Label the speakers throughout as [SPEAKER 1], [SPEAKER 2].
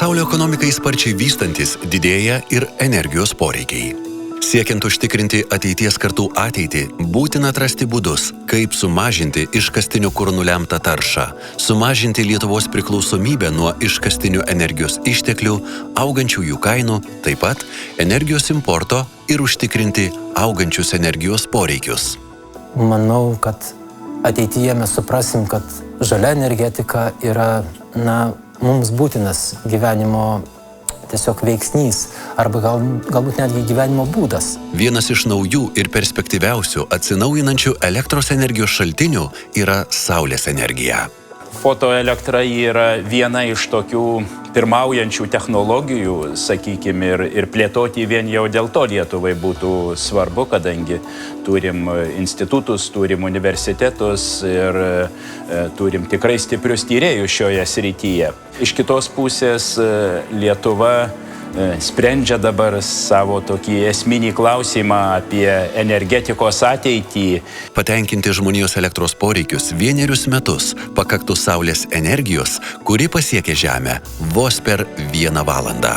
[SPEAKER 1] Pasaulio ekonomikai sparčiai vystantis didėja ir energijos poreikiai. Siekiant užtikrinti ateities kartų ateitį, būtina atrasti būdus, kaip sumažinti iškastinio kuro nulemtą taršą, sumažinti Lietuvos priklausomybę nuo iškastinių energijos išteklių, augančių jų kainų, taip pat energijos importo ir užtikrinti augančius energijos poreikius.
[SPEAKER 2] Manau, kad ateityje mes suprasim, kad žalia energetika yra, mums būtinas gyvenimo tiesiog veiksnys arba galbūt netgi gyvenimo būdas.
[SPEAKER 1] Vienas iš naujų ir perspektyviausių atsinaujinančių elektros energijos šaltinių yra saulės energija.
[SPEAKER 3] Fotoelektra yra viena iš tokių pirmaujančių technologijų, sakykime, ir plėtoti vien jau dėl to Lietuvai būtų svarbu, kadangi turim institutus, turim universitetus ir turim tikrai stiprius tyrėjus šioje srityje. Iš kitos pusės Lietuva sprendžia dabar savo tokį esminį klausimą apie energetikos ateitį.
[SPEAKER 1] Patenkinti žmonijos elektros poreikius vienerius metus pakaktų saulės energijos, kuri pasiekia Žemę vos per 1 valandą.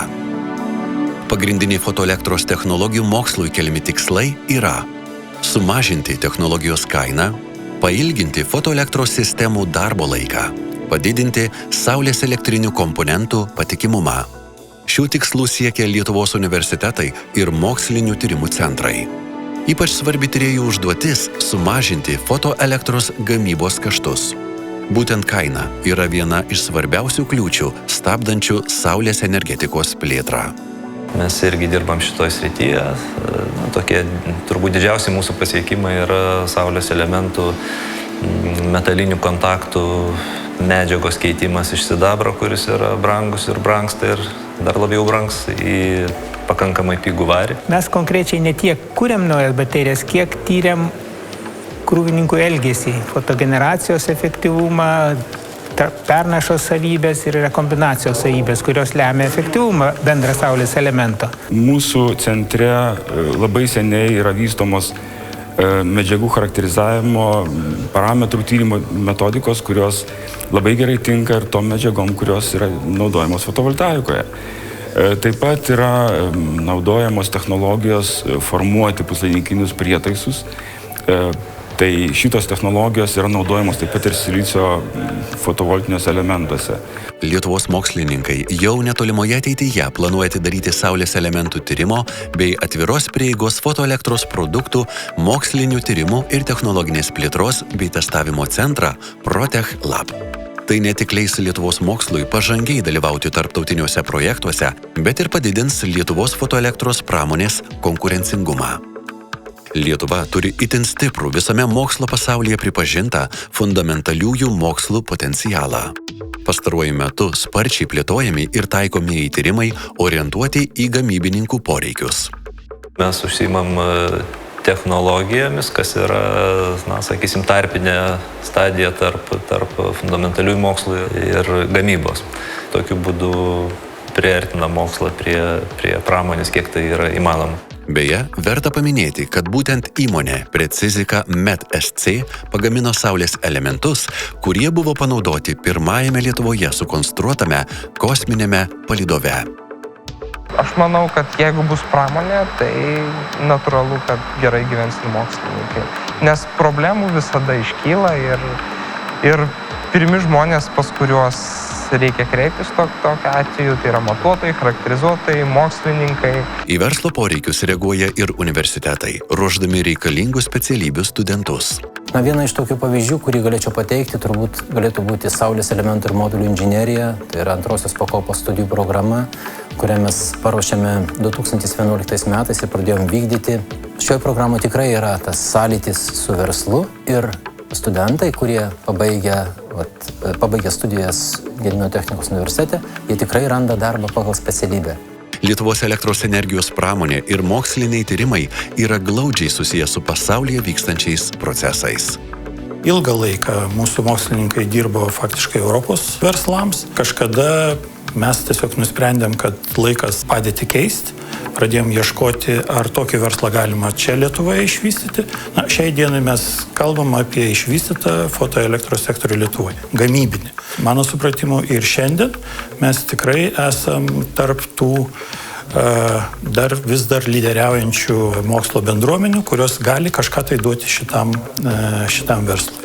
[SPEAKER 1] Pagrindiniai fotoelektros technologijų mokslui keliami tikslai yra sumažinti technologijos kainą, pailginti fotoelektros sistemų darbo laiką, padidinti saulės elektrinių komponentų patikimumą. Šių tikslų siekia Lietuvos universitetai ir mokslinių tyrimų centrai. Ypač svarbi tyrėjų užduotis – sumažinti fotoelektros gamybos kaštus. Būtent kaina yra viena iš svarbiausių kliūčių, stabdančių saulės energetikos plėtrą.
[SPEAKER 4] Mes irgi dirbam šitoj srityje. Tokie turbūt didžiausi mūsų pasiekimai yra saulės elementų, metalinių kontaktų, medžiagos keitimas iš sidabro, kuris yra brangus ir brangsta ir dar labiau brangs į pakankamai pigų varį.
[SPEAKER 5] Mes konkrečiai ne tiek kuriam naujas baterijas, kiek tyriam krūvininkų elgesį, fotogeneracijos efektyvumą, pernašos savybės ir rekombinacijos savybės, kurios lemia efektyvumą bendrą saulės elemento.
[SPEAKER 6] Mūsų centre labai seniai yra vystomos medžiagų charakterizavimo parametrų tyrimo metodikos, kurios labai gerai tinka ir tom medžiagom, kurios yra naudojamos fotovoltaikoje. Taip pat yra naudojamos technologijos formuoti puslaidininkinius prietaisus. Tai šitos technologijos yra naudojamos taip pat ir silicio fotovoltiniuose elementuose.
[SPEAKER 1] Lietuvos mokslininkai jau netolimoje ateityje planuoja atidaryti saulės elementų tyrimo bei atviros prieigos fotoelektros produktų, mokslinių tyrimų ir technologinės plėtros bei testavimo centrą Protech Lab. Tai ne tik leis Lietuvos mokslui pažangiai dalyvauti tarptautiniuose projektuose, bet ir padidins Lietuvos fotoelektros pramonės konkurencingumą. Lietuva turi itin stiprų visame mokslo pasaulyje pripažintą fundamentaliųjų mokslų potencialą. Pastaruoju metu sparčiai plėtojami ir taikomieji tyrimai orientuoti į gamybininkų poreikius.
[SPEAKER 4] Mes užsiimam technologijomis, kas yra, sakysim, tarpinė stadija tarp fundamentaliųjų mokslų ir gamybos. Tokiu būdu priartina mokslą prie pramonės, kiek tai yra įmanoma.
[SPEAKER 1] Beje, verta paminėti, kad būtent įmonė Precizika Med-SC pagamino saulės elementus, kurie buvo panaudoti pirmajame Lietuvoje sukonstruotame kosminėme palydove.
[SPEAKER 7] Aš manau, kad jeigu bus pramonė, tai natūralu, kad gerai gyvens ir mokslininkai. Nes problemų visada iškyla ir pirmi žmonės, pas kuriuos reikia kreiptis tokiu atveju, tai yra matuotojai, charakterizuotojai, mokslininkai.
[SPEAKER 1] Į verslo poreikius reaguoja ir universitetai, ruošdami reikalingų specialybių studentus.
[SPEAKER 2] Viena iš tokių pavyzdžių, kurį galėčiau pateikti, turbūt galėtų būti saulės elementų ir modulių inžinerija, tai yra antrosios pakopos studijų programa, kurią mes paruošėme 2011 metais ir pradėjom vykdyti. Šioje programoje tikrai yra tas sąlytis su verslu ir studentai, kurie pabaigė studijas Gedimino technikos universitete, jie tikrai randa darbą pagal specialybę.
[SPEAKER 1] Lietuvos elektros energijos pramonė ir moksliniai tyrimai yra glaudžiai susiję su pasaulyje vykstančiais procesais.
[SPEAKER 8] Ilgą laiką mūsų mokslininkai dirbo faktiškai Europos verslams. Kažkada mes tiesiog nusprendėm, kad laikas padėtį keisti. pradėjom ieškoti, ar tokį verslą galima čia Lietuvoje išvystyti. Na, šiai dienai mes kalbam apie išvystytą fotoelektros sektorių Lietuvoje, gamybinį. Mano supratimu ir šiandien mes tikrai esam tarp tų vis dar lyderiaujančių mokslo bendruomenių, kurios gali kažką tai duoti šitam verslui.